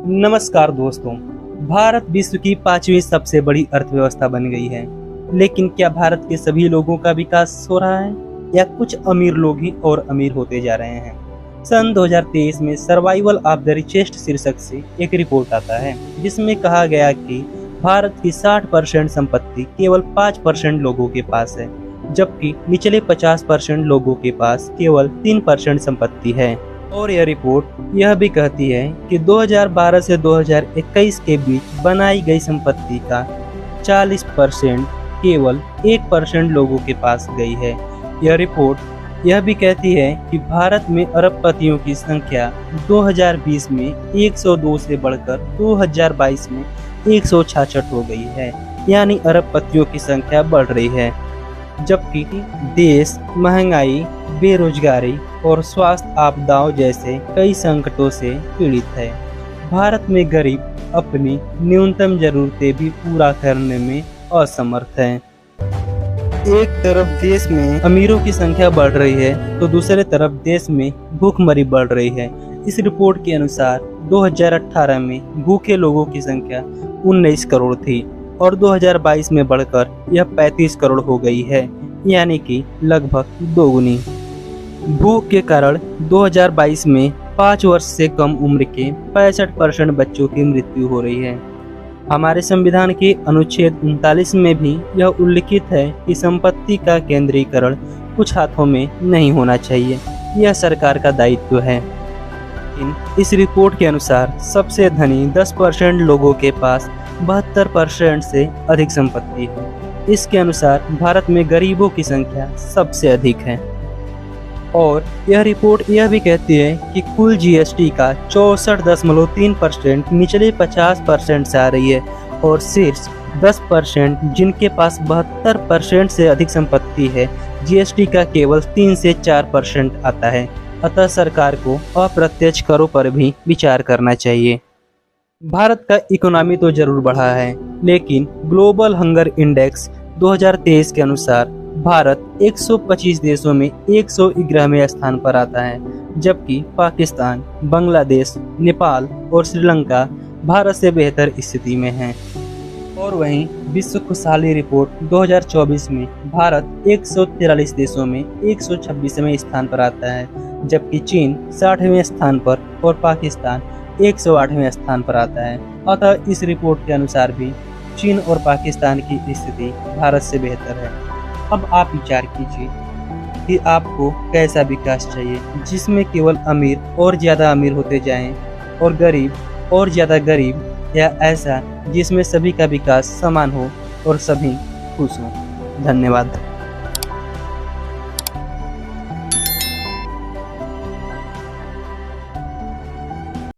नमस्कार दोस्तों। भारत विश्व की 5वीं सबसे बड़ी अर्थव्यवस्था बन गई है, लेकिन क्या भारत के सभी लोगों का विकास हो रहा है या कुछ अमीर लोग ही और अमीर होते जा रहे हैं? सन 2023 में सर्वाइवल ऑफ द रिचेस्ट शीर्षक से एक रिपोर्ट आता है, जिसमें कहा गया कि भारत की 60% संपत्ति केवल 5% लोगों के पास है, जबकि निचले 50% लोगों के पास केवल 3% संपत्ति है। और यह रिपोर्ट यह भी कहती है कि 2012 से 2021 के बीच बनाई गई संपत्ति का 40% केवल 1% लोगों के पास गई है। यह रिपोर्ट यह भी कहती है कि भारत में अरबपतियों की संख्या 2020 में 102 से बढ़कर 2022 में 166 हो गई है, यानी अरबपतियों की संख्या बढ़ रही है, जबकि देश महंगाई, बेरोजगारी और स्वास्थ्य आपदाओं जैसे कई संकटों से पीड़ित है। भारत में गरीब अपनी न्यूनतम जरूरतें भी पूरा करने में असमर्थ हैं। एक तरफ देश में अमीरों की संख्या बढ़ रही है, तो दूसरे तरफ देश में भूखमरी बढ़ रही है। इस रिपोर्ट के अनुसार 2018 में भूखे लोगों की संख्या 19 करोड़ थी और 2022 में बढ़कर यह 35 करोड़ हो गई है, यानी कि लगभग दोगुनी। भूख के कारण 2022 में 5 वर्ष से कम उम्र के 65% बच्चों की मृत्यु हो रही है। हमारे संविधान के अनुच्छेद 39 में भी यह उल्लिखित है कि संपत्ति का केंद्रीकरण कुछ हाथों में नहीं होना चाहिए, यह सरकार का दायित्व है। इस रिपोर्ट के अनुसार सबसे धनी 10% लोगों के पास 72% से अधिक संपत्ति है। इसके अनुसार भारत में गरीबों की संख्या सबसे अधिक है। और यह रिपोर्ट यह भी कहती है कि कुल जीएसटी का 64.3% निचले 50% से आ रही है और शीर्ष 10% जिनके पास 72% से अधिक संपत्ति है, जीएसटी का केवल 3 से 4% आता है। अतः सरकार को अप्रत्यक्ष करों पर भी विचार करना चाहिए। भारत का इकोनॉमी तो जरूर बढ़ा है, लेकिन ग्लोबल हंगर इंडेक्स 2023 के अनुसार भारत 125 देशों में 111वें स्थान पर आता है, जबकि पाकिस्तान, बांग्लादेश, नेपाल और श्रीलंका भारत से बेहतर स्थिति में हैं। और वहीं विश्व खुशहाली रिपोर्ट 2024 में भारत 143 देशों में 126वें स्थान पर आता है, जबकि चीन 60वें स्थान पर और पाकिस्तान 108वें स्थान पर आता है। अतः इस रिपोर्ट के अनुसार भी चीन और पाकिस्तान की स्थिति भारत से बेहतर है। अब आप विचार कीजिए कि आपको कैसा विकास चाहिए, जिसमें केवल अमीर और ज़्यादा अमीर होते जाएं और गरीब और ज़्यादा गरीब, या ऐसा जिसमें सभी का विकास समान हो और सभी खुश हों। धन्यवाद।